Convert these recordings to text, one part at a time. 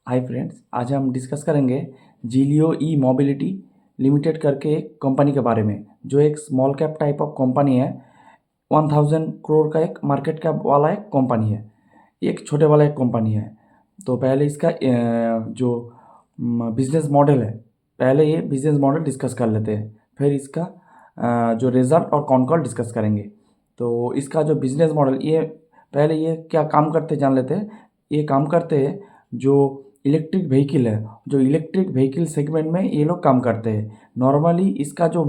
Hi friends, आज हम discuss करेंगे जिलियो ई मोबिलिटी लिमिटेड करके एक कंपनी के बारे में, जो एक small cap type of company है। 1000 करोड़ का एक मार्केट कैप वाला एक कंपनी है, एक छोटे वाला एक कंपनी है। तो पहले इसका जो बिजनेस मॉडल है, पहले ये बिजनेस मॉडल डिस्कस कर लेते हैं, फिर इसका जो रिजल्ट और कॉन कॉल डिस्कस करेंगे। तो इसका जो बिजनेस मॉडल, ये पहले ये क्या काम करते जान लेते हैं। ये काम करते हैं जो इलेक्ट्रिक व्हीकल है, जो इलेक्ट्रिक व्हीकल सेगमेंट में ये लोग काम करते हैं। नॉर्मली इसका जो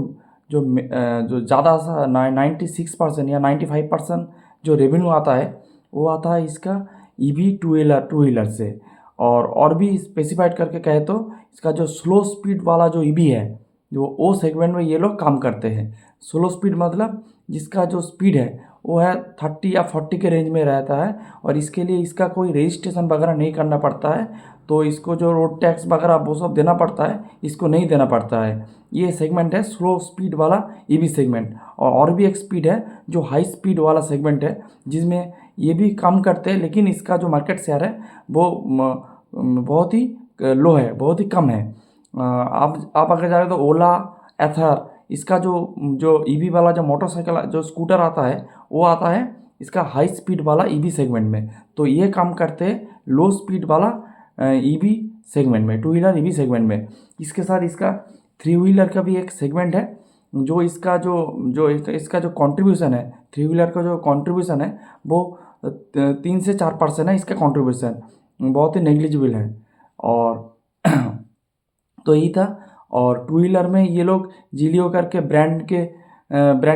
ज़्यादा सा 96% या 95% जो रेवेन्यू आता है, वो आता है इसका ईवी टू व्हीलर से। और भी स्पेसिफाइड करके कहे तो इसका जो स्लो स्पीड वाला जो ईवी है, जो वो सेगमेंट में ये लोग काम करते हैं। स्लो स्पीड मतलब जिसका जो स्पीड है वो है 30 या 40 के रेंज में रहता है, और इसके लिए इसका कोई रजिस्ट्रेशन वगैरह नहीं करना पड़ता है। तो इसको जो रोड टैक्स वगैरह वो सब देना पड़ता है, इसको नहीं देना पड़ता है। ये सेगमेंट है स्लो स्पीड वाला ईवी सेगमेंट। और भी एक स्पीड है जो हाई स्पीड वाला सेगमेंट है, जिसमें ये भी काम करते हैं, लेकिन इसका जो मार्केट शेयर है वो बहुत ही लो है, बहुत ही कम है। आप अगर जा रहे तो ओला, एथर, इसका जो जो ईवी वाला जो मोटरसाइकिल जो स्कूटर आता है, वो आता है इसका हाई स्पीड वाला ईवी सेगमेंट में। तो ये काम करते हैं लो स्पीड वाला ईवी सेगमेंट में, टू व्हीलर ईवी सेगमेंट में। इसके साथ इसका थ्री व्हीलर का भी एक सेगमेंट है, जो इसका इसका जो कंट्रीब्यूशन है, थ्री व्हीलर का जो कंट्रीब्यूशन है वो 3 से 4% है। इसका कंट्रीब्यूशन बहुत ही नेग्लिजिबल है। और तो यही था। और टू व्हीलर में ये लोग जिलियो करके ब्रांड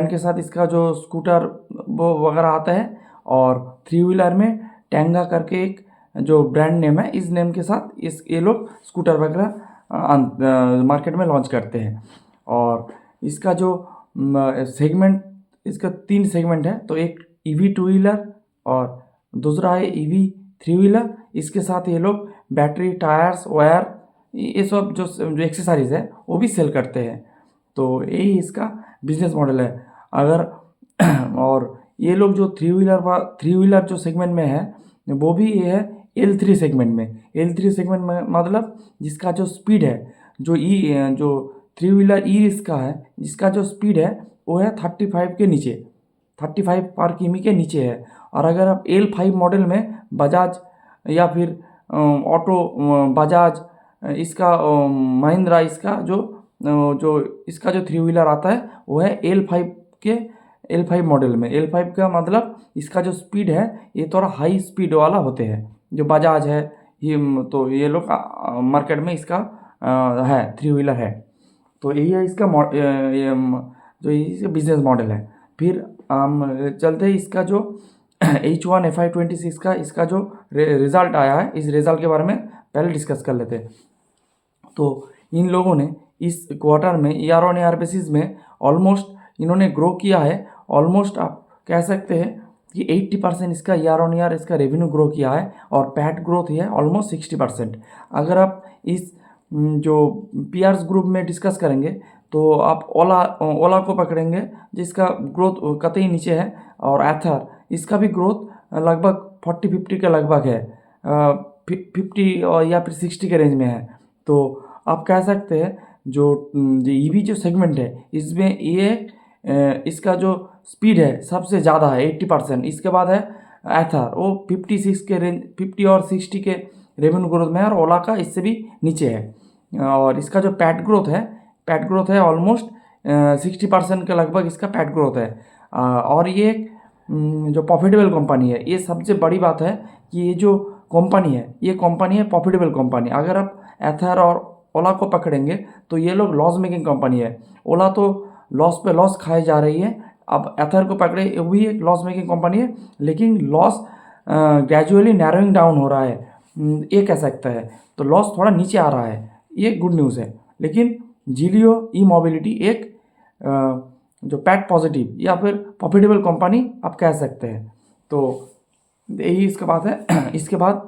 के साथ इसका जो स्कूटर वो वगैरह आता है। और थ्री व्हीलर में टेंगा करके एक जो ब्रांड नेम है, इस नेम के साथ ये लोग स्कूटर वगैरह मार्केट में लॉन्च करते हैं। और इसका जो सेगमेंट, इसका 3 सेगमेंट है। तो एक ईवी टू व्हीलर और दूसरा है ईवी थ्री व्हीलर। इसके साथ ये लोग बैटरी, टायर्स, वायर, ये सब जो एक्सेसरीज है वो भी सेल करते हैं। तो यही इसका बिजनेस मॉडल है। अगर और ये लोग जो थ्री व्हीलर जो सेगमेंट में है, वो भी ये है L3 सेगमेंट में। L3 सेगमेंट में मतलब जिसका जो स्पीड है, जो थ्री व्हीलर ई रिस्का है, जिसका जो स्पीड है वो है 35 के नीचे, 35 पर किमी के नीचे है। और अगर आप L5 मॉडल में बजाज या फिर ऑटो बजाज, इसका महिंद्रा, इसका इसका जो थ्री व्हीलर आता है वो है L5 मॉडल में। L5 का मतलब इसका जो स्पीड है ये थोड़ा हाई स्पीड वाला होते हैं। जो बजाज है ये, तो ये लोग मार्केट में इसका है, थ्री व्हीलर है। तो यही है इसका जो इसका बिजनेस मॉडल है। फिर हम चलते हैं इसका जो H1FY26 का इसका जो रिज़ल्ट आया है, इस रिज़ल्ट के बारे में पहले डिस्कस कर लेते हैं। तो इन लोगों ने इस क्वार्टर में ईयर ऑन ईयर बेसिस में ऑलमोस्ट इन्होंने ग्रो किया है। ऑलमोस्ट आप कह सकते हैं कि 80% इसका ईयर ऑन ईयर इसका रेवेन्यू ग्रो किया है, और पैट ग्रोथ है ऑलमोस्ट 60%। अगर आप इस जो पीआर्स ग्रुप में डिस्कस करेंगे तो आप ओला को पकड़ेंगे, जिसका ग्रोथ कतई नीचे है। और एथर, इसका भी ग्रोथ लगभग 40-50 के लगभग है, 50 और या फिर 60 के रेंज में है। तो आप कह सकते हैं जो ईवी जो सेगमेंट है, इसमें ये इसका जो स्पीड है सबसे ज़्यादा है 80%। इसके बाद है एथर, वो 56 के रेंज, 50 और 60 के रेवेन्यू ग्रोथ में है, और ओला का इससे भी नीचे है। और इसका जो पैट ग्रोथ है ऑलमोस्ट 60% के लगभग इसका पैट ग्रोथ है। और ये जो प्रॉफिटेबल कंपनी है, ये सबसे बड़ी बात है कि ये जो कंपनी है, ये कंपनी है प्रॉफिटेबल कंपनी। अगर आप एथर और ओला को पकड़ेंगे तो ये लोग लॉस मेकिंग कंपनी है। ओला तो लॉस पे लॉस खाए जा रही है। अब एथर को पकड़े, वो भी एक लॉस मेकिंग कंपनी है, लेकिन लॉस ग्रेजुअली नैरोइंग डाउन हो रहा है, ये कह सकता है। तो लॉस थोड़ा नीचे आ रहा है, ये गुड न्यूज़ है। लेकिन जिलियो ई मोबिलिटी एक जो पैट पॉजिटिव या फिर प्रॉफिटेबल कंपनी आप कह सकते हैं। तो यही इसका बात है। इसके बाद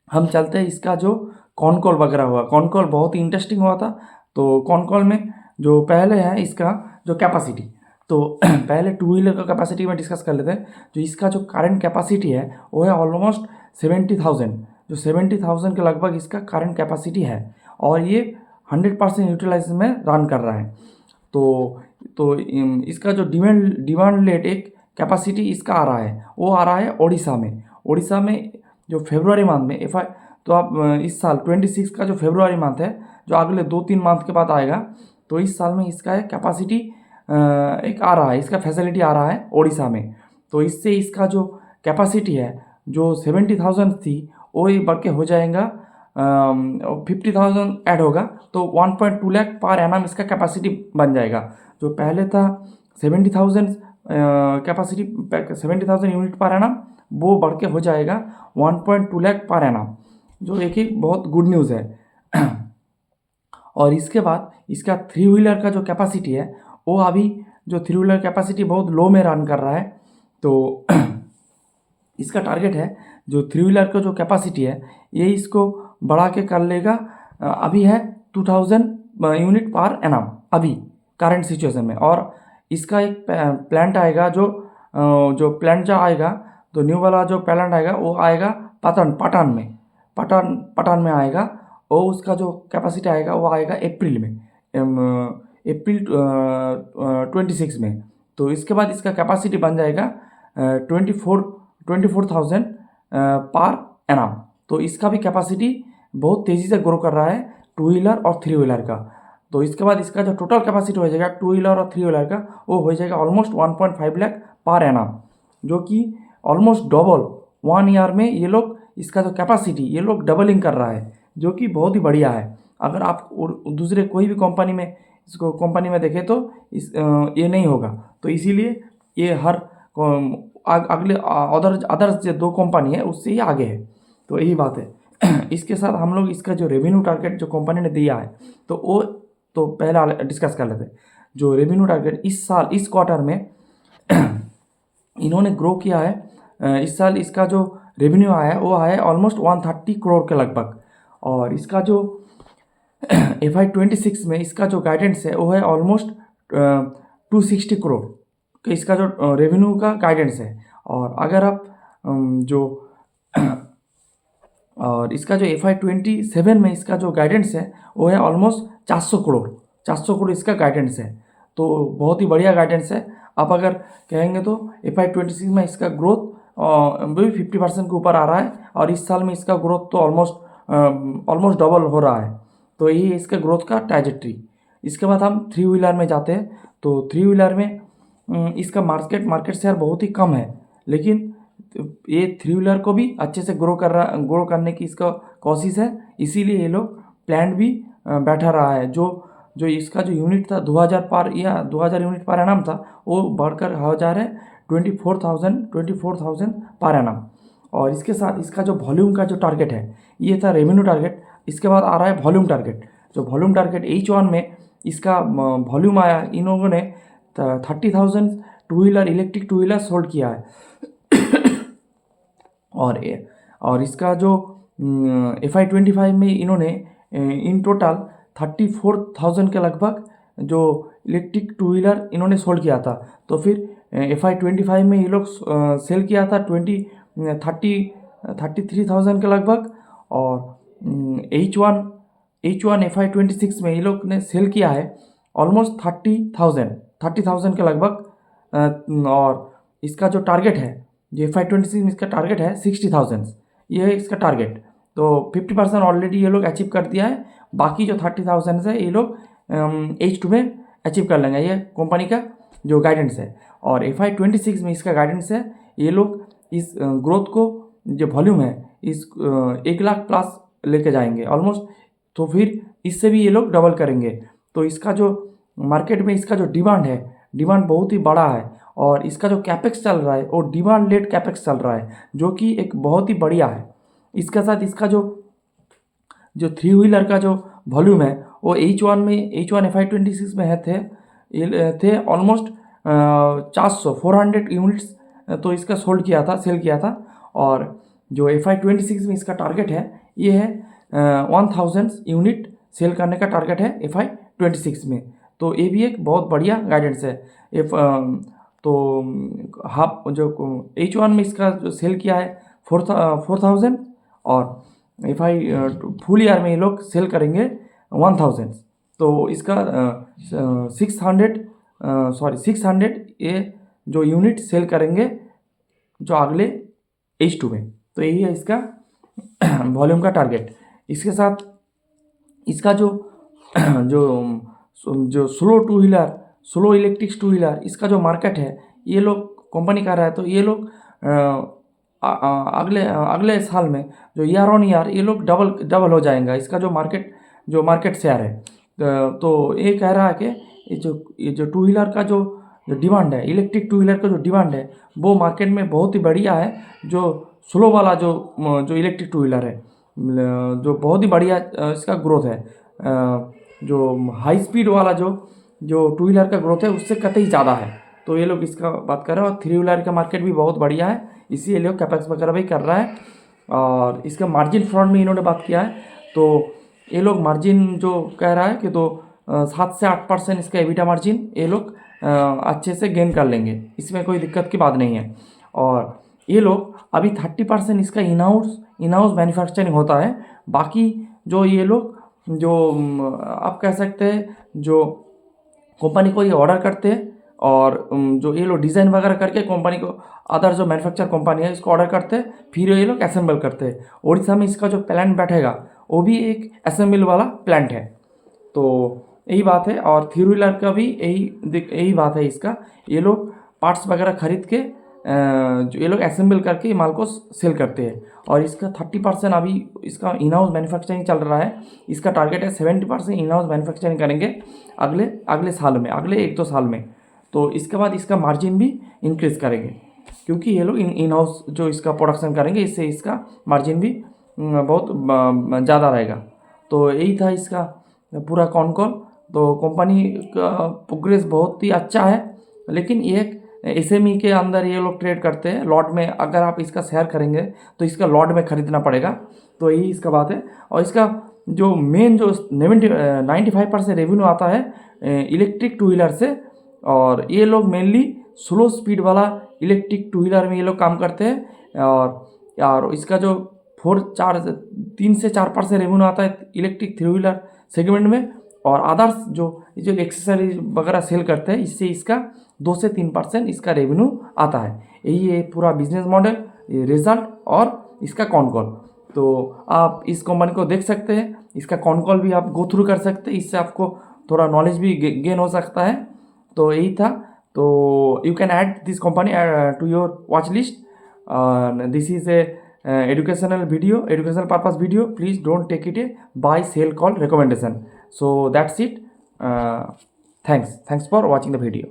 हम चलते हैं इसका जो कॉन कॉल वगैरह हुआ। कॉन कॉल बहुत ही इंटरेस्टिंग हुआ था। तो कॉन कॉल में जो पहले है इसका जो कैपेसिटी, तो पहले टू व्हीलर का कैपेसिटी में डिस्कस कर लेते हैं। जो इसका जो करंट कैपेसिटी है वो है ऑलमोस्ट 70,000। जो 70,000 के लगभग इसका करंट कैपेसिटी है और ये 100% यूटिलाइजेशन में रन कर रहा है। तो इसका जो डिमांड लेट एक कैपेसिटी इसका आ रहा है, वो आ रहा है उड़ीसा में जो फरवरी मंथ में तो आप इस साल 26 का जो फरवरी मंथ है, जो अगले 2-3 मंथ के बाद आएगा, तो इस साल में इसका एक कैपेसिटी एक आ रहा है, इसका फैसिलिटी आ रहा है उड़ीसा में। तो इससे इसका जो कैपेसिटी है जो 70,000 थी वो ये बढ़ के हो जाएगा 50,000 ऐड होगा, तो 1.2 लाख पर एनम इसका कैपेसिटी बन जाएगा। जो पहले था 70,000 कैपेसिटी 70,000 यूनिट पर एनम, वो बढ़ के हो जाएगा 1.2 लाख पर एनम, जो एक ही बहुत गुड न्यूज़ है। और इसके बाद इसका 3 व्हीलर का जो कैपेसिटी है वो अभी जो 3 व्हीलर कैपेसिटी बहुत लो में रन कर रहा है, तो इसका टारगेट है जो 3 व्हीलर का जो कैपेसिटी है ये इसको बढ़ा के कर लेगा। अभी है 2000 यूनिट पर एनम अभी करंट सिचुएशन में। और इसका एक प्लांट आएगा जो प्लांट जो आएगा, तो न्यू वाला जो प्लांट आएगा वो आएगा पटन में आएगा, और उसका जो कैपेसिटी आएगा वो आएगा अप्रैल 26 में। तो इसके बाद इसका कैपेसिटी बन जाएगा 24,000 पर एनम। तो इसका भी कैपेसिटी बहुत तेज़ी से ग्रो कर रहा है 2 व्हीलर और 3 व्हीलर का। तो इसके बाद इसका जो टोटल कैपेसिटी हो जाएगा 2 व्हीलर और 3 व्हीलर का, वो हो जाएगा ऑलमोस्ट 1.5 लाख पर एनम, जो कि ऑलमोस्ट डबल 1 ईयर में ये लोग इसका जो कैपेसिटी ये लोग डबलिंग कर रहा है, जो कि बहुत ही बढ़िया है। अगर आप दूसरे कोई भी कंपनी में देखें तो ये नहीं होगा। तो इसीलिए ये हर अगले अदर्स जो 2 कंपनी है उससे ही आगे है। तो यही बात है। इसके साथ हम लोग इसका जो रेवेन्यू टारगेट जो कंपनी ने दिया है, तो वो तो पहले डिस्कस कर लेते हैं। जो रेवेन्यू टारगेट इस साल इस क्वार्टर में इन्होंने ग्रो किया है। इस साल इसका जो रेवेन्यू आया है वो आया है ऑलमोस्ट 130 करोड़ के लगभग। और इसका जो FY26 में इसका जो गाइडेंस है वो है ऑलमोस्ट 260 करोड़ का इसका जो रेवेन्यू का गाइडेंस है। और अगर आप और इसका जो FY27 में इसका जो गाइडेंस है वो है ऑलमोस्ट 400 करोड़ इसका गाइडेंस है। तो बहुत ही बढ़िया गाइडेंस है। आप अगर कहेंगे तो FY26 में इसका ग्रोथ भी 50% के ऊपर आ रहा है, और इस साल में इसका ग्रोथ तो ऑलमोस्ट डबल हो रहा है। तो यही है इसका ग्रोथ का ट्रैजेक्टरी। इसके बाद हम 3 व्हीलर में जाते हैं। तो 3 व्हीलर में इसका मार्केट शेयर बहुत ही कम है, लेकिन ये 3 व्हीलर को भी अच्छे से ग्रो करने की इसका कोशिश है। इसीलिए ये लोग प्लांट भी बैठा रहा है। जो इसका जो यूनिट था 2000 यूनिट पर एनम था, वो बढ़कर हो जा रहा है 24,000 पर एनम। और इसके साथ इसका जो वॉल्यूम का जो टारगेट है, ये था रेवेन्यू टारगेट। इसके बाद आ रहा है वॉल्यूम टारगेट। जो वॉल्यूम टारगेट H1 में इसका वॉल्यूम आया, इन लोगों ने 30,000 इलेक्ट्रिक 2 व्हीलर सोल्ड किया है। और इसका जो FY25 में इन्होंने इन टोटल 34,000 के लगभग जो इलेक्ट्रिक 2 व्हीलर इन्होंने सोल्ड किया था। तो फिर FY25 में ये लोग सेल किया था 33,000 के लगभग। और H1 FY26 में ये लोग ने सेल किया है ऑलमोस्ट 30,000 के लगभग। और इसका जो टारगेट है जो FY26 में इसका टारगेट है 60,000, ये है इसका टारगेट। तो 50% ऑलरेडी ये लोग अचीव कर दिया है। बाकी जो 30,000 है ये लोग H2 में अचीव कर लेंगे, ये कंपनी का जो गाइडेंस है। और FY26 में इसका गाइडेंस है ये लोग इस ग्रोथ को जो वॉल्यूम है इस 1 लाख प्लस लेके जाएंगे ऑलमोस्ट। तो फिर इससे भी ये लोग डबल करेंगे। तो इसका जो मार्केट में इसका जो डिमांड बहुत ही बड़ा है, और इसका जो कैपेक्स चल रहा है वो डिमांड लेड कैपेक्स चल रहा है, जो कि एक बहुत ही बढ़िया है। इसके साथ इसका जो 3 व्हीलर का जो वॉल्यूम है वो H1 FY26 में थे ऑलमोस्ट 400 यूनिट्स तो इसका सेल किया था। और जो FY26 में इसका टारगेट है ये है 1,000 यूनिट सेल करने का टारगेट है FY26 में। तो ये भी एक बहुत बढ़िया गाइडेंस है। तो हाफ जो H1 में इसका जो सेल किया है 4,000, और इफ़ आई फुल ईयर में ये लोग सेल करेंगे 1000, तो इसका 600 ये जो यूनिट सेल करेंगे जो अगले H2 में। तो यही है इसका वॉल्यूम का टारगेट। इसके साथ इसका जो जो स्लो इलेक्ट्रिक टू व्हीलर इसका जो मार्केट है, ये लोग कंपनी कह रहा है, तो ये लोग अगले अगले साल में जो ईयर ऑन ईयर ये लोग डबल हो जाएगा इसका जो मार्केट शेयर है। तो ये कह रहा है कि ये जो टू व्हीलर का जो डिमांड है, इलेक्ट्रिक टू व्हीलर का जो डिमांड है वो मार्केट में बहुत ही बढ़िया है। जो स्लो वाला जो इलेक्ट्रिक टू व्हीलर है जो बहुत ही बढ़िया इसका ग्रोथ है। जो हाई स्पीड वाला जो टू व्हीलर का ग्रोथ है उससे कतई ज़्यादा है। तो ये लोग इसका बात कर रहे हैं। और थ्री व्हीलर का मार्केट भी बहुत बढ़िया है, इसी ये लोग कैपेक्स वगैरह भी कर रहा है। और इसका मार्जिन फ्रंट में इन्होंने बात किया है, तो ये लोग मार्जिन जो कह रहा है कि तो 7 से 8% इसका एबिटा मार्जिन ये लोग अच्छे से गेन कर लेंगे, इसमें कोई दिक्कत की बात नहीं है। और ये लोग अभी 30% इसका इन हाउस मैन्युफैक्चरिंग होता है। बाकी जो ये लोग जो आप कह सकते हैं जो कंपनी को ये ऑर्डर करते हैं और जो ये लोग डिज़ाइन वगैरह करके कंपनी को अदर जो मैन्युफैक्चर कंपनी है इसको ऑर्डर करते हैं, फिर ये लोग असेंबल करते हैं। उड़ीसा में इसका जो प्लांट बैठेगा वो भी एक असेंबल वाला प्लांट है। तो यही बात है। और थ्री व्हीलर का भी यही बात है इसका, ये लोग पार्ट्स वगैरह खरीद के जो ये लोग असेंबल करके माल को सेल करते हैं। और इसका 30% अभी इसका इन हाउस मैन्युफैक्चरिंग चल रहा है। इसका टारगेट है 70% इन हाउस मैन्युफैक्चरिंग करेंगे अगले साल में, अगले 1-2 साल में। तो इसके बाद इसका मार्जिन भी इंक्रीज़ करेंगे, क्योंकि ये लोग इन हाउस जो इसका प्रोडक्शन करेंगे, इससे इसका मार्जिन भी बहुत ज़्यादा रहेगा। तो यही था इसका पूरा कॉन कॉल। तो कंपनी का प्रोग्रेस बहुत ही अच्छा है, लेकिन एक एसएमई के अंदर ये लोग ट्रेड करते हैं लॉट में। अगर आप इसका शेयर करेंगे तो इसका लॉट में खरीदना पड़ेगा। तो यही इसका बात है। और इसका जो मेन जो 95% रेवेन्यू आता है इलेक्ट्रिक टू व्हीलर से। और ये लोग मेनली स्लो स्पीड वाला इलेक्ट्रिक टू व्हीलर में ये लोग काम करते हैं। और इसका जो 3 से 4% रेवेन्यू आता है इलेक्ट्रिक थ्री व्हीलर सेगमेंट में। और अदर्स जो एक्सेसरीज वगैरह सेल करते हैं, इससे इसका 2 से 3% इसका रेवेन्यू आता है। यही है पूरा बिजनेस मॉडल, रिजल्ट और इसका कॉन कॉल। तो आप इस कंपनी को देख सकते हैं, इसका कॉन कॉल भी आप गो थ्रू कर सकते हैं, इससे आपको थोड़ा नॉलेज भी गेन हो सकता है। तो यही था। तो you can add this company to your watch list. This is a educational purpose video. Please don't take it a buy sell call recommendation. So that's it. Thanks for watching the video.